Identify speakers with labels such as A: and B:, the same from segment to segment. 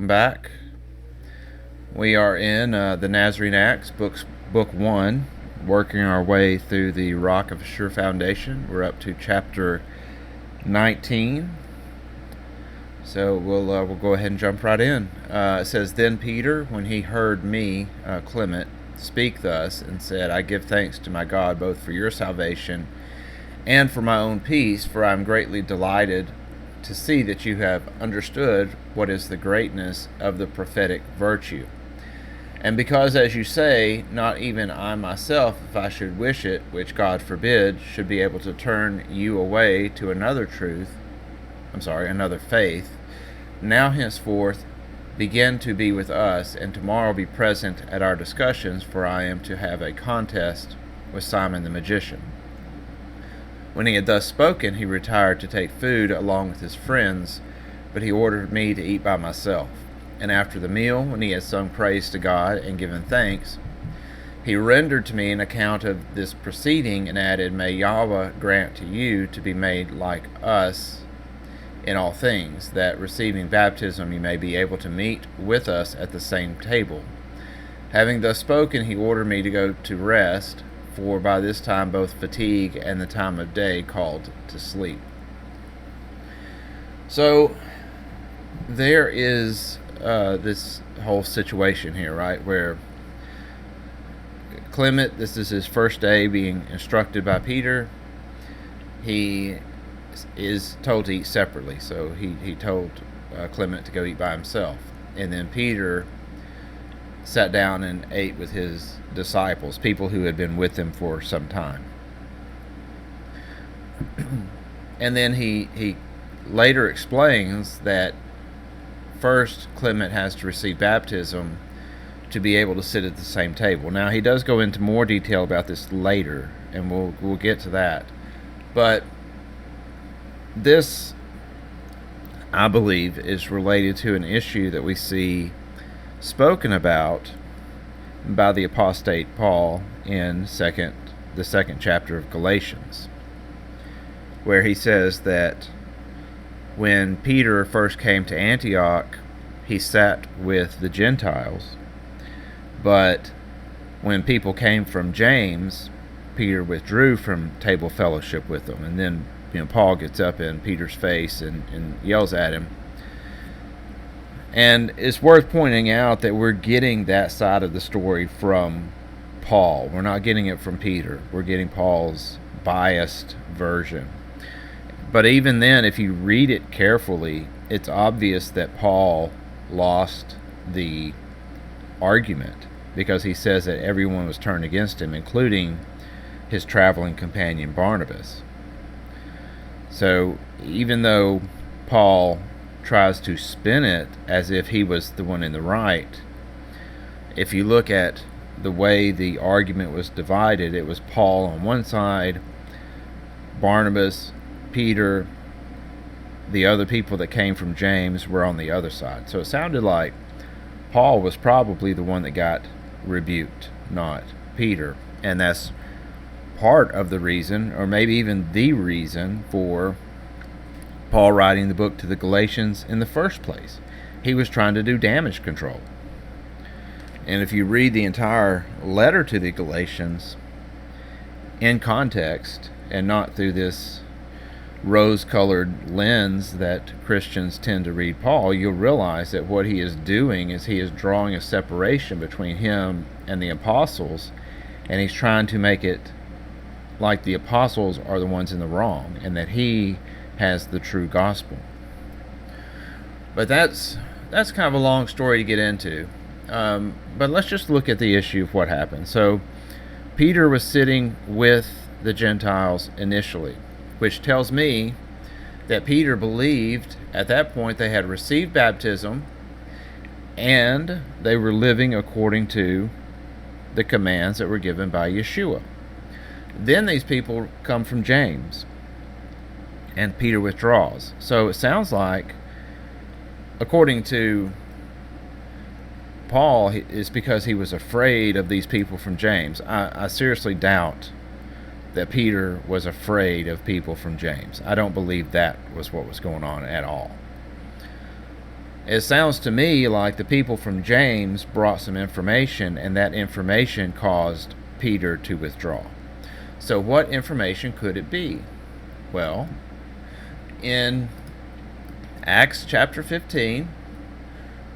A: welcome back. We are in the NazActs Book 1, working our way through the Rock of Sure Foundation. We're up to chapter 19. So we'll go ahead and jump right in. It says, Then Peter, when he heard me, Clement, speak thus, and said, I give thanks to my God both for your salvation and for my own peace, for I am greatly delighted to see that you have understood what is the greatness of the prophetic virtue. And because, as you say, not even I myself, if I should wish it, which God forbid, should be able to turn you away to another faith, now henceforth begin to be with us, and tomorrow be present at our discussions, for I am to have a contest with Simon the magician. When he had thus spoken, he retired to take food along with his friends, but he ordered me to eat by myself. And after the meal, when he had sung praise to God and given thanks, he rendered to me an account of this proceeding, and added, May Yahweh grant to you to be made like us in all things, that receiving baptism you may be able to meet with us at the same table. Having thus spoken, he ordered me to go to rest, for by this time both fatigue and the time of day called to sleep. So there is this whole situation here, right, where Clement, this is his first day being instructed by Peter. He is told to eat separately, so he told Clement to go eat by himself, and then Peter sat down and ate with his disciples, people who had been with him for some time. And then he later explains that first Clement has to receive baptism to be able to sit at the same table. Now, he does go into more detail about this later, and we'll get to that. But this, I believe, is related to an issue that we see spoken about by the apostate Paul in the second chapter of Galatians, where he says that when Peter first came to Antioch, he sat with the Gentiles, but when people came from James, Peter withdrew from table fellowship with them. And then Paul gets up in Peter's face and yells at him. And it's worth pointing out that we're getting that side of the story from Paul. We're not getting it from Peter. We're getting Paul's biased version. But even then, if you read it carefully, it's obvious that Paul lost the argument, because he says that everyone was turned against him, including his traveling companion Barnabas. So even though Paul tries to spin it as if he was the one in the right, if you look at the way the argument was divided, it was Paul on one side, Barnabas, Peter, the other people that came from James were on the other side. So it sounded like Paul was probably the one that got rebuked, not Peter. And that's part of the reason, or maybe even the reason, for Paul writing the book to the Galatians in the first place. He was trying to do damage control. And if you read the entire letter to the Galatians in context, and not through this rose-colored lens that Christians tend to read Paul, you'll realize that what he is doing is he is drawing a separation between him and the apostles, and he's trying to make it like the apostles are the ones in the wrong, and that he has the true gospel. But that's kind of a long story to get into. But let's just look at the issue of what happened. So Peter was sitting with the Gentiles initially, which tells me that Peter believed at that point they had received baptism and they were living according to the commands that were given by Yeshua. Then these people come from James, and Peter withdraws. So it sounds like, according to Paul, it's because he was afraid of these people from James. I seriously doubt that Peter was afraid of people from James. I don't believe that was what was going on at all. It sounds to me like the people from James brought some information, and that information caused Peter to withdraw. So what information could it be? Well, in Acts chapter 15,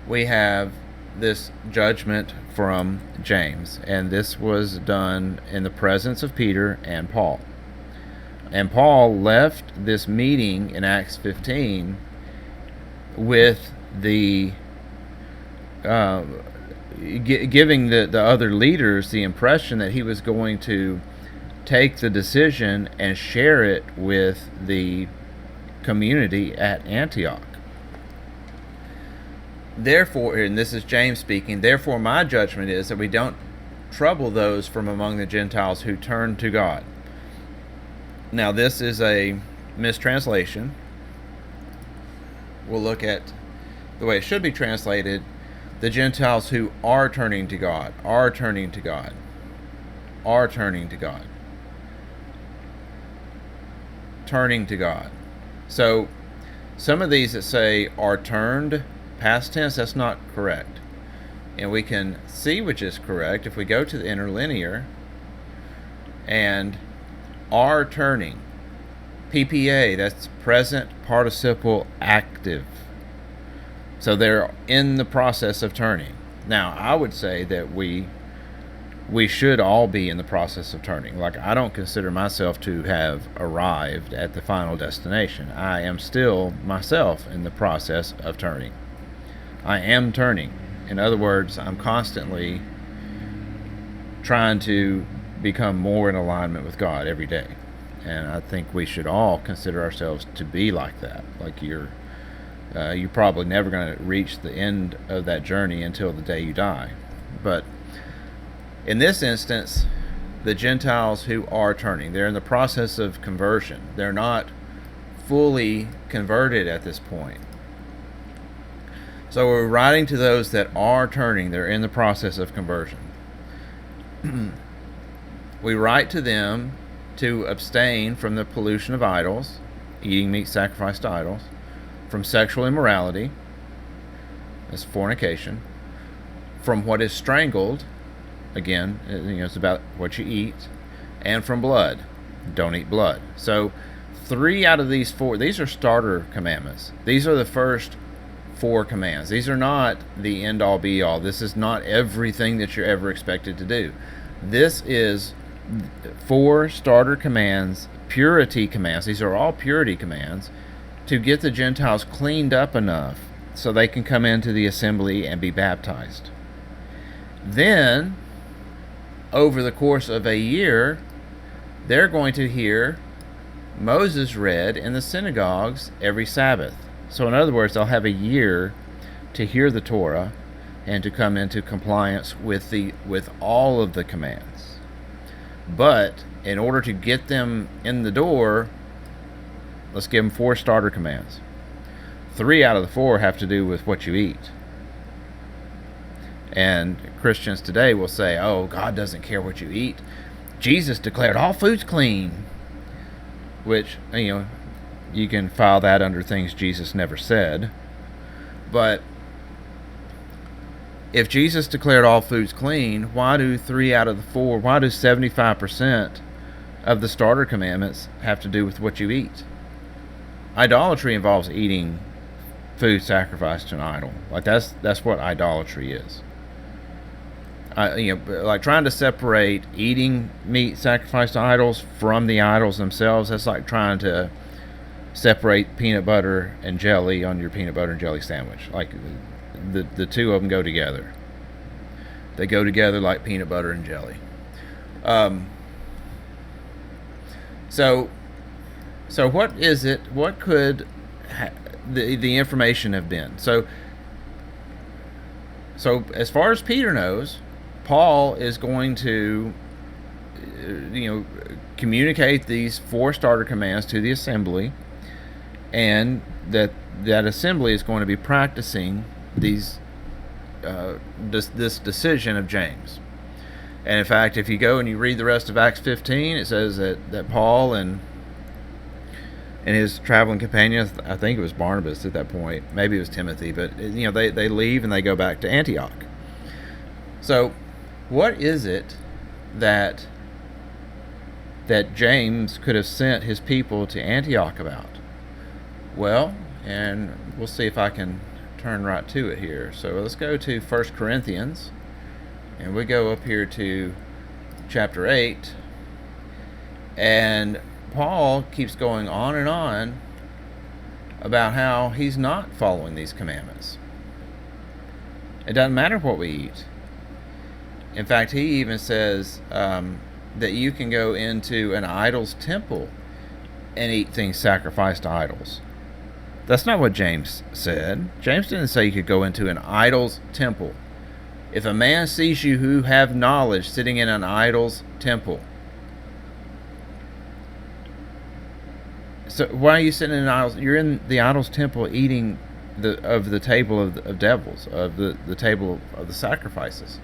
A: we have this judgment from James, and this was done in the presence of Peter and Paul. And Paul left this meeting in Acts 15 with the giving the other leaders the impression that he was going to take the decision and share it with the community at Antioch. Therefore, and this is James speaking, therefore my judgment is that we don't trouble those from among the Gentiles who turn to God. Now, this is a mistranslation. We'll look at the way it should be translated: the Gentiles who are turning to God, are turning to God, are turning to God, turning to God. So, some of these that say are turned, past tense, that's not correct. And we can see which is correct if we go to the interlinear and are turning. PPA, that's present participle active. So they're in the process of turning. Now, I would say that we should all be in the process of turning. Like, I don't consider myself to have arrived at the final destination. I am still myself in the process of turning. I am turning. In other words, I'm constantly trying to become more in alignment with God every day. And I think we should all consider ourselves to be like that. Like, you're probably never going to reach the end of that journey until the day you die. But in this instance, the Gentiles who are turning, they're in the process of conversion. They're not fully converted at this point. So we're writing to those that are turning. They're in the process of conversion. We write to them to abstain from the pollution of idols, eating meat sacrificed to idols, from sexual immorality, that's fornication, from what is strangled, again, it's about what you eat, and from blood, don't eat blood. So 3 out of these 4, these are starter commandments. These are the first 4 commands. These are not the end-all be-all. This is not everything that you're ever expected to do. This is 4 starter commands, purity commands. These are all purity commands to get the Gentiles cleaned up enough so they can come into the assembly and be baptized. Then, over the course of a year, they're going to hear Moses read in the synagogues every Sabbath. So in other words, they'll have a year to hear the Torah and to come into compliance with all of the commands. But in order to get them in the door, let's give them 4 starter commands. 3 out of the 4 have to do with what you eat. And Christians today will say, oh, God doesn't care what you eat. Jesus declared all foods clean. Which, you can file that under things Jesus never said. But if Jesus declared all foods clean, why do 3 out of the 4, why do 75% of the starter commandments have to do with what you eat? Idolatry involves eating food sacrificed to an idol. Like, that's what idolatry is. Like trying to separate eating meat sacrificed to idols from the idols themselves. That's like trying to separate peanut butter and jelly on your peanut butter and jelly sandwich. Like, the two of them go together. They go together like peanut butter and jelly. So what is it? What could the information have been? So as far as Peter knows, Paul is going to, communicate these 4 starter commands to the assembly, and that assembly is going to be practicing these this decision of James. And in fact, if you go and you read the rest of Acts 15, it says that Paul and and his traveling companion, I think it was Barnabas at that point, maybe it was Timothy, but they leave and they go back to Antioch. So what is it that James could have sent his people to Antioch about? Well, and we'll see if I can turn right to it here. So let's go to 1 Corinthians, and we go up here to chapter 8, and Paul keeps going on and on about how he's not following these commandments. It doesn't matter what we eat. In fact, he even says that you can go into an idol's temple and eat things sacrificed to idols. That's not what James said. James didn't say you could go into an idol's temple. If a man sees you who have knowledge sitting in an idol's temple, so why are you sitting in an idol's? You're in the idol's temple eating the table of devils, of the table of the sacrifices.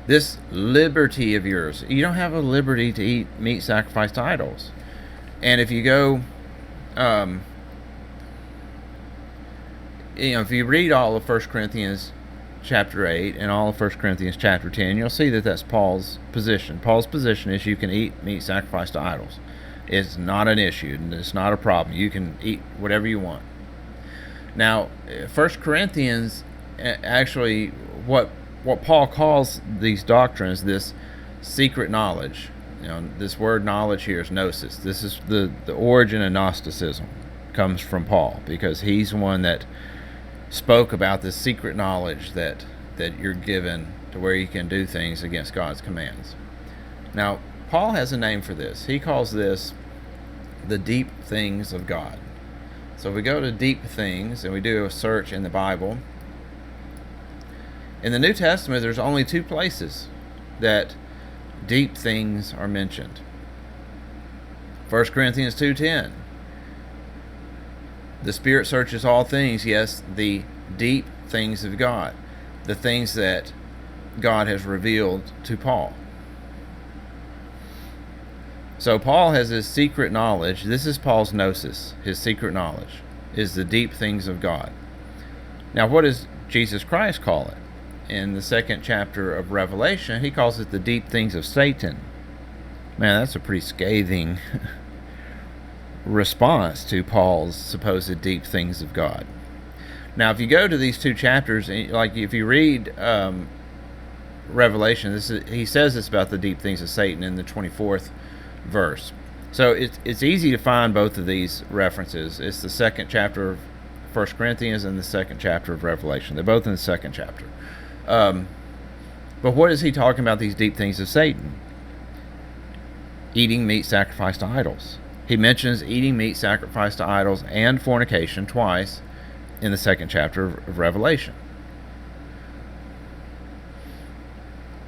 A: This liberty of yours, you don't have a liberty to eat meat sacrificed to idols. And if you go, if you read all of 1 Corinthians chapter 8 and all of 1 Corinthians chapter 10, you'll see that that's Paul's position. Paul's position is you can eat meat sacrificed to idols. It's not an issue, and it's not a problem. You can eat whatever you want. Now, 1 Corinthians, actually, what Paul calls these doctrines, this secret knowledge, this word knowledge here is gnosis. This is the origin of Gnosticism, comes from Paul, because he's one that spoke about this secret knowledge that you're given to where you can do things against God's commands. Now, Paul has a name for this. He calls this the deep things of God. So we go to deep things and we do a search in the Bible. In the New Testament, there's only two places that deep things are mentioned. 1 Corinthians 2:10. The Spirit searches all things, yes, the deep things of God, the things that God has revealed to Paul. So Paul has his secret knowledge. This is Paul's gnosis. His secret knowledge is the deep things of God. Now, what does Jesus Christ call it? In the 2nd chapter of Revelation, he calls it the deep things of Satan. Man, that's a pretty scathing response to Paul's supposed deep things of God. Now, if you go to these two chapters, like if you read Revelation, he says it's about the deep things of Satan in the 24th verse. So it's easy to find both of these references. It's the 2nd chapter of 1 Corinthians and the 2nd chapter of Revelation. They're both in the 2nd chapter. But what is he talking about, these deep things of Satan? Eating meat sacrificed to idols. He mentions eating meat sacrificed to idols and fornication twice in the 2nd chapter of Revelation.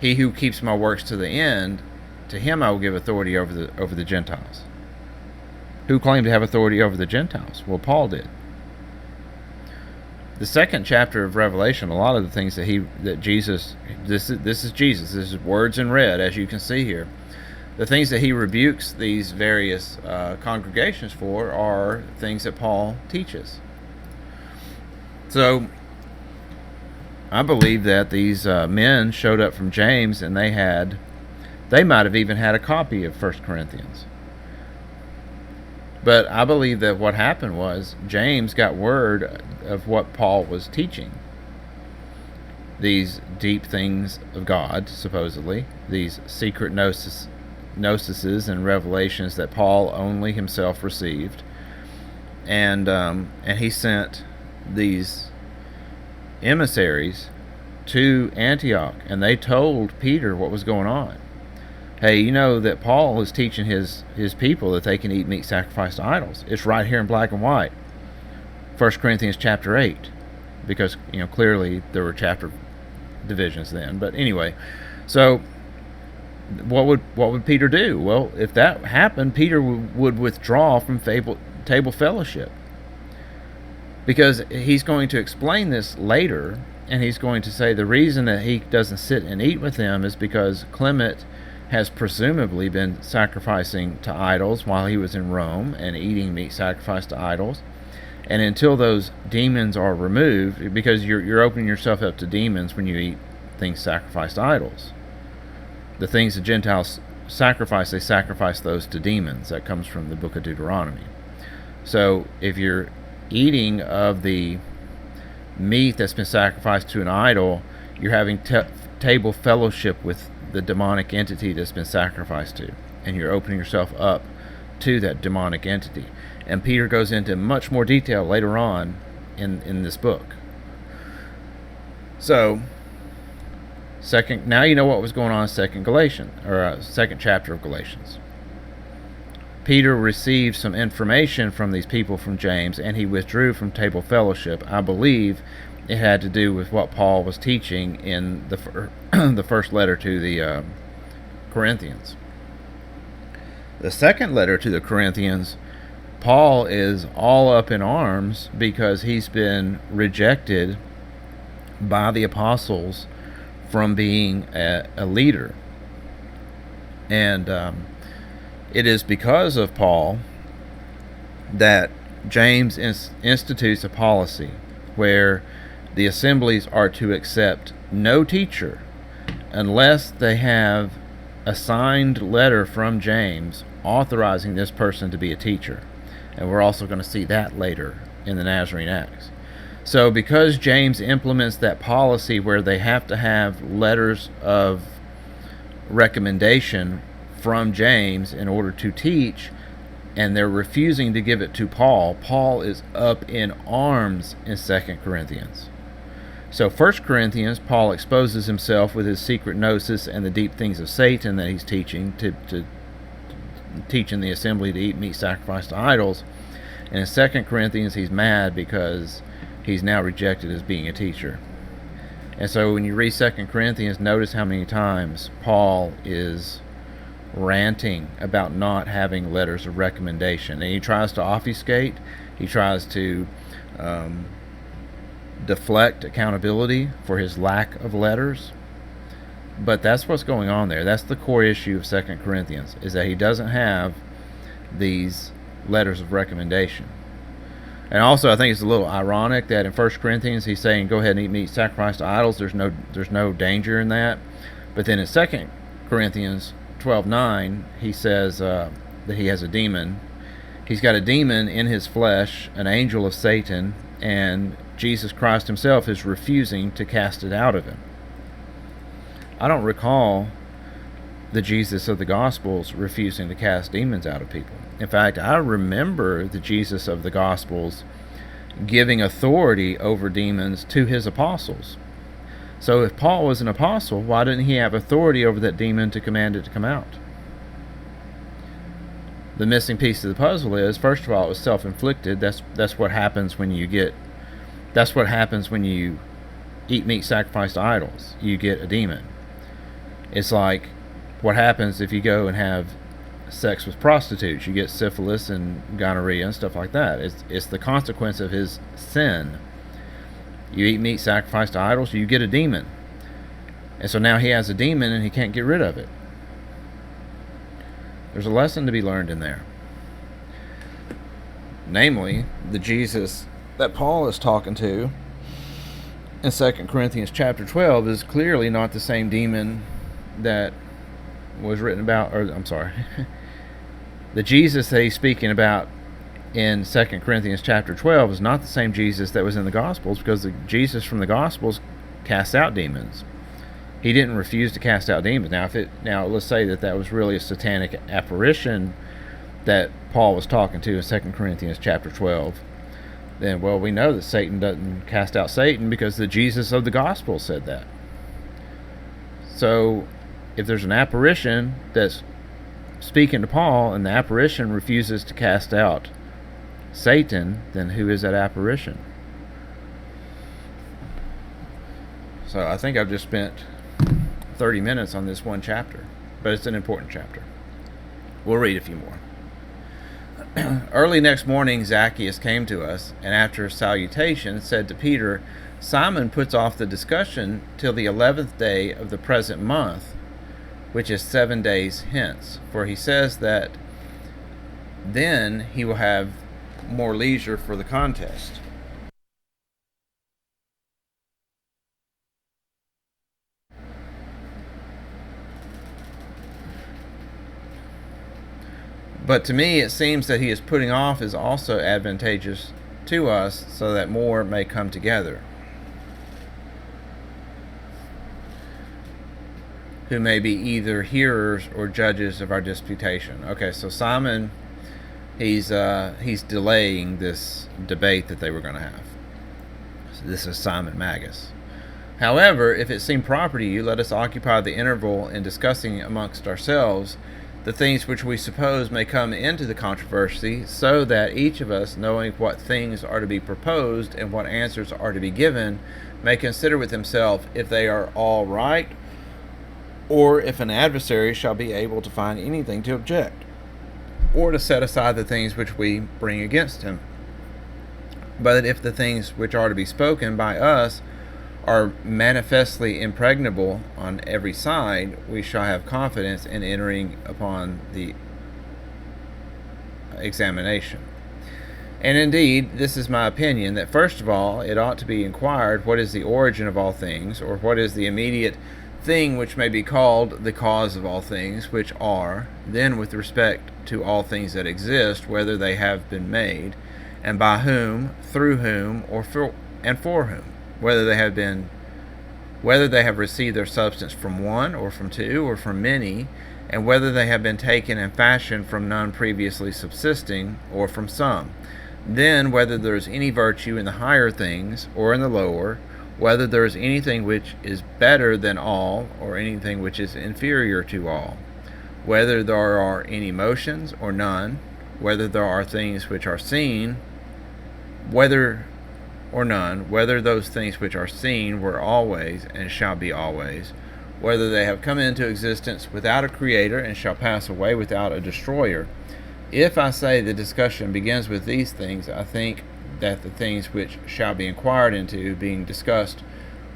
A: He who keeps my works to the end, to him I will give authority over the Gentiles. Who claimed to have authority over the Gentiles? Well, Paul did. The 2nd chapter of Revelation, a lot of the things that Jesus, this is Jesus, this is words in red, as you can see here. The things that he rebukes these various congregations for are things that Paul teaches. So I believe that these men showed up from James, and they might have even had a copy of 1 Corinthians. But I believe that what happened was James got word of what Paul was teaching. These deep things of God, supposedly, these secret gnosises and revelations that Paul only himself received. And he sent these emissaries to Antioch, and they told Peter what was going on. Hey, you know that Paul is teaching his people that they can eat meat sacrificed to idols. It's right here in black and white. 1 Corinthians chapter 8. Because, clearly there were chapter divisions then. But anyway, so what would Peter do? Well, if that happened, Peter would withdraw from table fellowship. Because he's going to explain this later, and he's going to say the reason that he doesn't sit and eat with them is because Clement has presumably been sacrificing to idols while he was in Rome and eating meat sacrificed to idols. And until those demons are removed, because you're opening yourself up to demons when you eat things sacrificed to idols. The things the Gentiles sacrifice, they sacrifice those to demons. That comes from the book of Deuteronomy. So if you're eating of the meat that's been sacrificed to an idol, you're having table fellowship with the demonic entity that's been sacrificed to, and you're opening yourself up to that demonic entity. And Peter goes into much more detail later on in this book. So now you know what was going on in second chapter of Galatians. Peter received some information from these people from James, and he withdrew from table fellowship. I believe it had to do with what Paul was teaching in the first letter to the Corinthians. The second letter to the Corinthians, Paul is all up in arms because he's been rejected by the apostles from being a leader. And it is because of Paul that James institutes a policy where the assemblies are to accept no teacher unless they have a signed letter from James authorizing this person to be a teacher. And we're also going to see that later in the Nazarene Acts. So because James implements that policy where they have to have letters of recommendation from James in order to teach, and they're refusing to give it to Paul, Paul is up in arms in 2 Corinthians. So 1 Corinthians, Paul exposes himself with his secret gnosis and the deep things of Satan that he's teaching, to teaching the assembly to eat meat sacrificed to idols. And in 2 Corinthians, he's mad because he's now rejected as being a teacher. And so when you read 2 Corinthians, notice how many times Paul is ranting about not having letters of recommendation. And he tries to obfuscate, he tries to deflect accountability for his lack of letters. But that's what's going on there. That's the core issue of 2 Corinthians, is that he doesn't have these letters of recommendation. And also, I think it's a little ironic that in 1 Corinthians he's saying go ahead and eat meat sacrificed to idols. There's no danger in that. But then in 2 Corinthians 12:9 he says that he has a demon. He's got a demon in his flesh, an angel of Satan, and Jesus Christ himself is refusing to cast it out of him. I don't recall the Jesus of the Gospels refusing to cast demons out of people. In fact, I remember the Jesus of the Gospels giving authority over demons to his apostles. So if Paul was an apostle, why didn't he have authority over that demon to command it to come out? The missing piece of the puzzle is, first of all, it was self-inflicted. That's what happens when you eat meat sacrificed to idols. You get a demon. It's like what happens if you go and have sex with prostitutes. You get syphilis and gonorrhea and stuff like that. It's the consequence of his sin. You eat meat sacrificed to idols, you get a demon. And so now he has a demon and he can't get rid of it. There's a lesson to be learned in there. Namely, the Jesus that Paul is talking to in 2 Corinthians chapter 12 is clearly not the same demon that was written about, the Jesus that he's speaking about in 2 Corinthians chapter 12 is not the same Jesus that was in the Gospels, because the Jesus from the Gospels casts out demons. He didn't refuse to cast out demons. Now let's say that was really a satanic apparition that Paul was talking to in 2 Corinthians chapter 12. Then, well, we know that Satan doesn't cast out Satan because the Jesus of the Gospel said that. So if there's an apparition that's speaking to Paul and the apparition refuses to cast out Satan, then who is that apparition? So I think I've just spent 30 minutes on this one chapter, but it's an important chapter. We'll read a few more. Early next morning, Zacchaeus came to us, and after a salutation said to Peter, "Simon puts off the discussion till the 11th day of the present month, which is 7 days hence. For he says that then he will have more leisure for the contest. But to me, it seems that he is putting off is also advantageous to us, so that more may come together, who may be either hearers or judges of our disputation. Okay, so Simon, he's delaying this debate that they were going to have. So this is Simon Magus. However, if it seem proper to you, let us occupy the interval in discussing amongst ourselves the things which we suppose may come into the controversy, so that each of us, knowing what things are to be proposed and what answers are to be given, may consider with himself if they are all right, or if an adversary shall be able to find anything to object, or to set aside the things which we bring against him. But if the things which are to be spoken by us are manifestly impregnable on every side, we shall have confidence in entering upon the examination. And indeed, this is my opinion, that first of all, it ought to be inquired what is the origin of all things, or what is the immediate thing which may be called the cause of all things which are, then with respect to all things that exist, whether they have been made, and by whom, through whom, or for whom, whether they have received their substance from one, or from two, or from many, and whether they have been taken and fashioned from none previously subsisting, or from some. Then whether there is any virtue in the higher things, or in the lower, whether there is anything which is better than all, or anything which is inferior to all, whether there are any motions, or none, whether there are things which are seen, whether or none, whether those things which are seen were always and shall be always, whether they have come into existence without a creator and shall pass away without a destroyer. If I say the discussion begins with these things, I think that the things which shall be inquired into, being discussed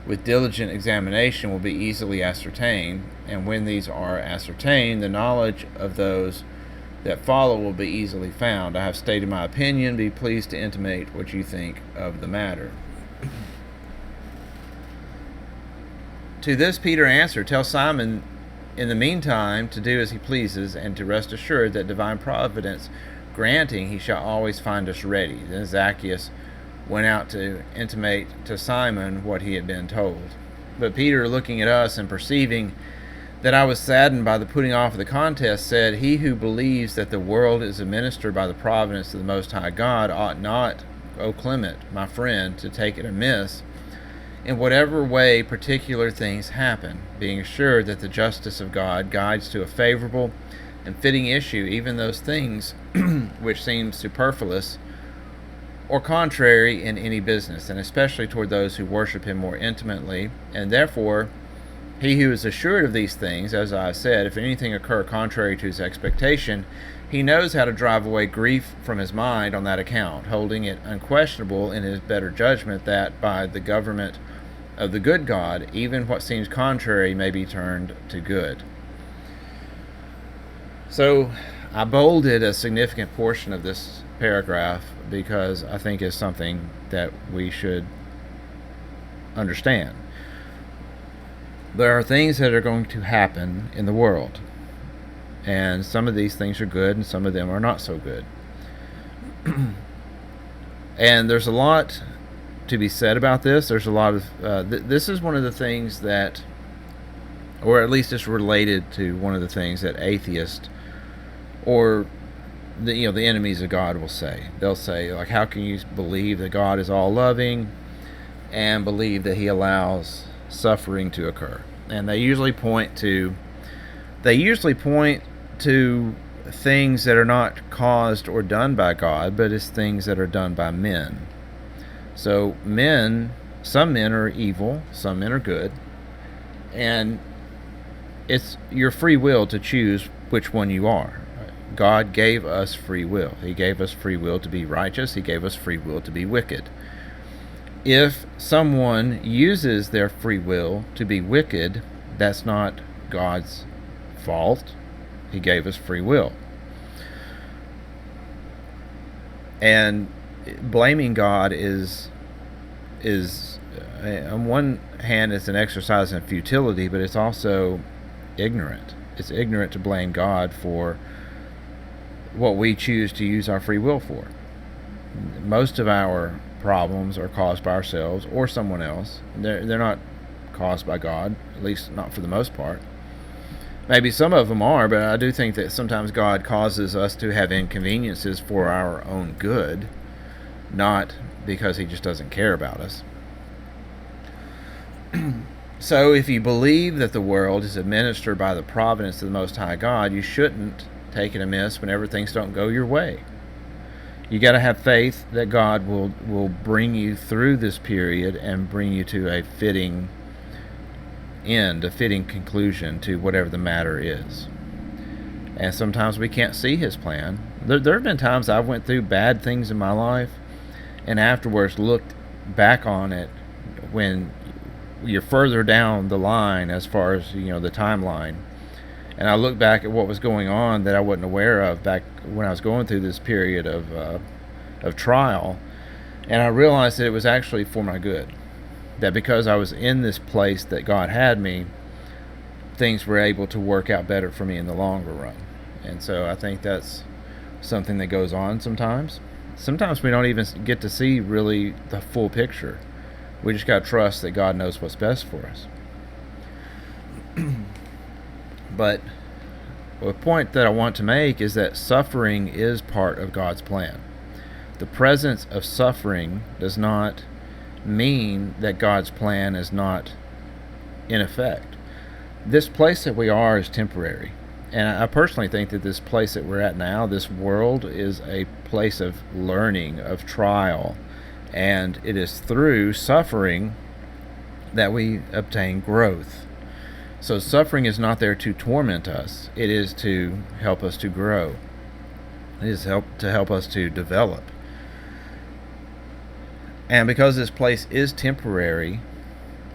A: with diligent examination, will be easily ascertained, and when these are ascertained, the knowledge of those that follow will be easily found. I have stated my opinion. Be pleased to intimate what you think of the matter. To this Peter answered, Tell Simon in the meantime to do as he pleases, and to rest assured that divine providence granting, he shall always find us ready. Then Zacchaeus went out to intimate to Simon what he had been told. But Peter, looking at us and perceiving that I was saddened by the putting off of the contest, said, He who believes that the world is administered by the providence of the Most High God ought not, O Clement, my friend, to take it amiss in whatever way particular things happen, being assured that the justice of God guides to a favorable and fitting issue even those things which seem superfluous or contrary in any business, and especially toward those who worship him more intimately. And therefore he who is assured of these things, as I have said, if anything occur contrary to his expectation, he knows how to drive away grief from his mind on that account, holding it unquestionable in his better judgment that by the government of the good God, even what seems contrary may be turned to good. So I bolded a significant portion of this paragraph because I think it's something that we should understand. There are things that are going to happen in the world, and some of these things are good and some of them are not so good. And there's a lot to be said about this. There's a lot of this is one of the things that, or at least it's related to one of the things that atheists or the enemies of God will say. They'll say, like, how can you believe that God is all loving and believe that he allows suffering to occur? And they usually point to things that are not caused or done by God, but it's things that are done by men. So some men are evil, some men are good, and it's your free will to choose which one you are. God gave us free will. He gave us free will to be righteous. He gave us free will to be wicked. If someone uses their free will to be wicked, that's not God's fault. He gave us free will. And blaming God is on one hand, it's an exercise in futility, but it's also ignorant. It's ignorant to blame God for what we choose to use our free will for. Most of our problems are caused by ourselves or someone else. They're not caused by God, at least not for the most part. Maybe some of them are, but I do think that sometimes God causes us to have inconveniences for our own good, not because he just doesn't care about us. So if you believe that the world is administered by the providence of the Most High God, you shouldn't take it amiss whenever things don't go your way. You got to have faith that God will bring you through this period and bring you to a fitting end, a fitting conclusion to whatever the matter is. And sometimes we can't see his plan. There have been times I've went through bad things in my life and afterwards looked back on it when you're further down the line as far as the timeline, and I look back at what was going on that I wasn't aware of back when I was going through this period of trial, and I realized that it was actually for my good. That because I was in this place that God had me, things were able to work out better for me in the longer run. And so I think that's something that goes on sometimes. Sometimes we don't even get to see really the full picture. We just got to trust that God knows what's best for us. But the point that I want to make is that suffering is part of God's plan. The presence of suffering does not mean that God's plan is not in effect. This place that we are is temporary. And I personally think that this place that we're at now, this world, is a place of learning, of trial. And it is through suffering that we obtain growth. So suffering is not there to torment us. It is to help us to grow. It is to help us to develop. And because this place is temporary,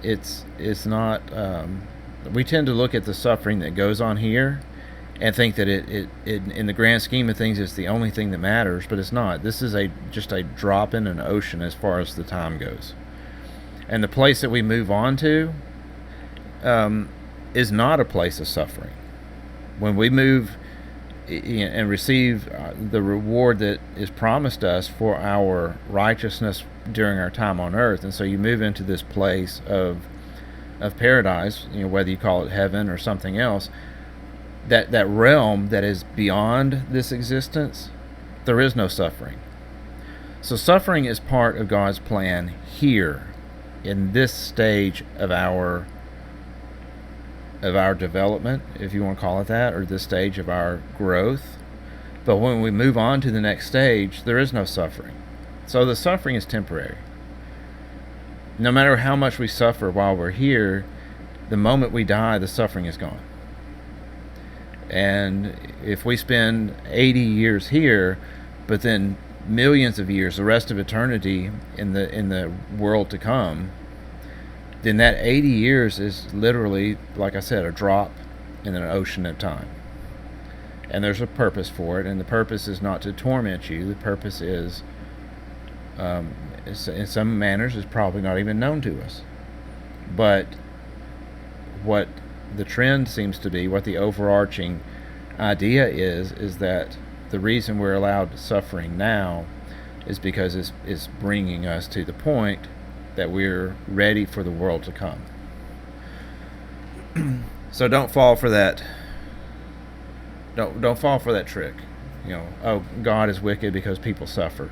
A: it's not. We tend to look at the suffering that goes on here and think that it in the grand scheme of things, it's the only thing that matters, but it's not. This is just a drop in an ocean as far as the time goes. And the place that we move on to is not a place of suffering. When we move and receive the reward that is promised us for our righteousness during our time on earth, and so you move into this place of paradise, whether you call it heaven or something else, that realm that is beyond this existence, there is no suffering. So suffering is part of God's plan here in this stage of our development, if you want to call it that, or this stage of our growth. But when we move on to the next stage, there is no suffering. So the suffering is temporary. No matter how much we suffer while we're here, the moment we die, the suffering is gone. And if we spend 80 years here, but then millions of years, the rest of eternity in the world to come, then that 80 years is literally, like I said, a drop in an ocean of time. And there's a purpose for it, and the purpose is not to torment you. The purpose is, in some manners, is probably not even known to us. But what the trend seems to be, what the overarching idea is that the reason we're allowed suffering now is because it's bringing us to the point that we're ready for the world to come. So don't fall for that. Don't fall for that trick. Oh, God is wicked because people suffer.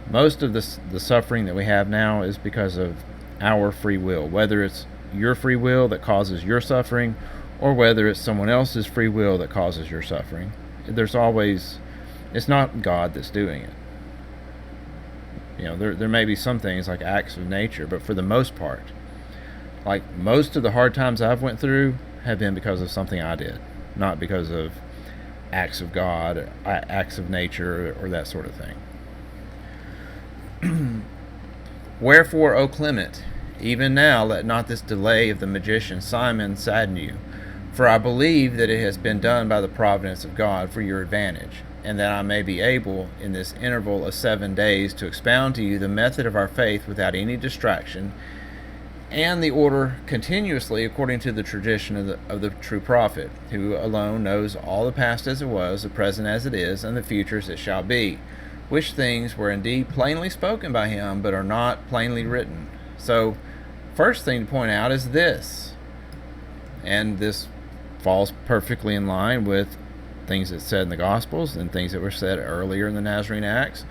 A: Most of the suffering that we have now is because of our free will, whether it's your free will that causes your suffering, or whether it's someone else's free will that causes your suffering. It's not God that's doing it. There may be some things like acts of nature, but for the most part, like most of the hard times I've went through have been because of something I did, not because of acts of God, acts of nature, or that sort of thing. Wherefore, O Clement, even now let not this delay of the magician Simon sadden you, For I believe that it has been done by the providence of God for your advantage, and that I may be able, in this interval of 7 days, to expound to you the method of our faith without any distraction, and the order continuously according to the tradition of the true prophet, who alone knows all the past as it was, the present as it is, and the future as it shall be, which things were indeed plainly spoken by him, but are not plainly written. So, first thing to point out is this, and this falls perfectly in line with things that said in the Gospels and things that were said earlier in the Nazarene Acts.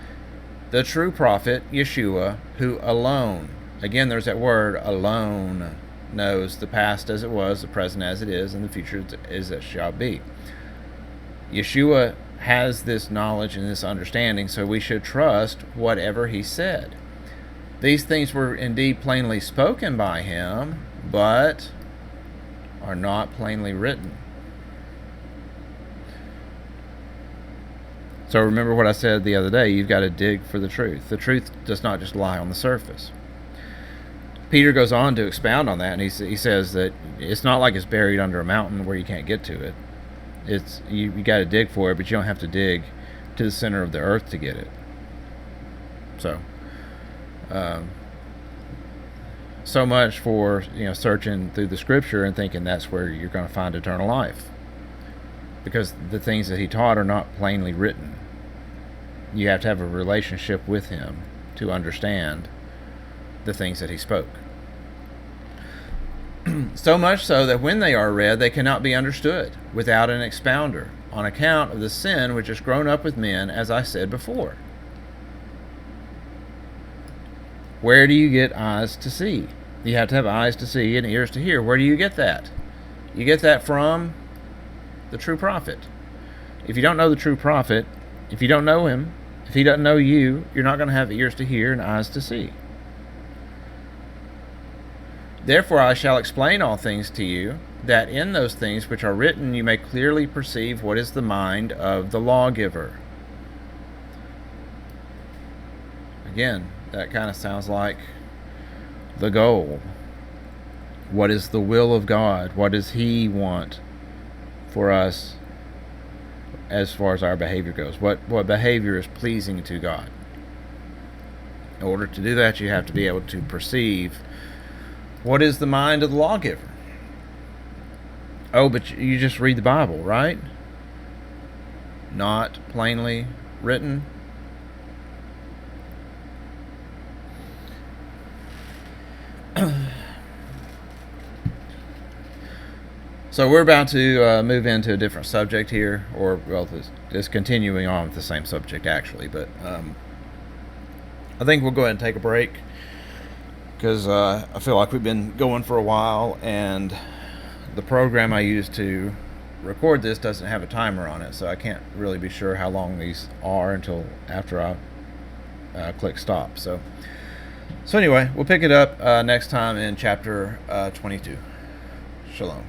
A: The true prophet, Yeshua, who alone, again there's that word, alone, knows the past as it was, the present as it is, and the future as it shall be. Yeshua has this knowledge and this understanding, so we should trust whatever he said. These things were indeed plainly spoken by him, but are not plainly written. So remember what I said the other day, you've got to dig for the truth. The truth does not just lie on the surface. Peter goes on to expound on that, and he says that it's not like it's buried under a mountain where you can't get to it. It's you got to dig for it, but you don't have to dig to the center of the earth to get it. So, so much for searching through the Scripture and thinking that's where you're going to find eternal life, because the things that he taught are not plainly written. You have to have a relationship with him to understand the things that he spoke. So much so that when they are read, they cannot be understood without an expounder, on account of the sin which has grown up with men, as I said before. Where do you get eyes to see? You have to have eyes to see and ears to hear. Where do you get that? You get that from the true prophet. If you don't know the true prophet, if you don't know him, if he doesn't know you, you're not going to have ears to hear and eyes to see. Therefore I shall explain all things to you, that in those things which are written you may clearly perceive what is the mind of the lawgiver. Again, that kind of sounds like the goal. What is the will of God? What does he want for us as far as our behavior goes? What behavior is pleasing to God? In order to do that, you have to be able to perceive what is the mind of the lawgiver. Oh, but you just read the Bible, right? Not plainly written. So we're about to move into a different subject here, or well, it's continuing on with the same subject actually, but I think we'll go ahead and take a break, because I feel like we've been going for a while, and the program I use to record this doesn't have a timer on it, so I can't really be sure how long these are until after I click stop. So anyway, we'll pick it up next time in chapter 22. Shalom.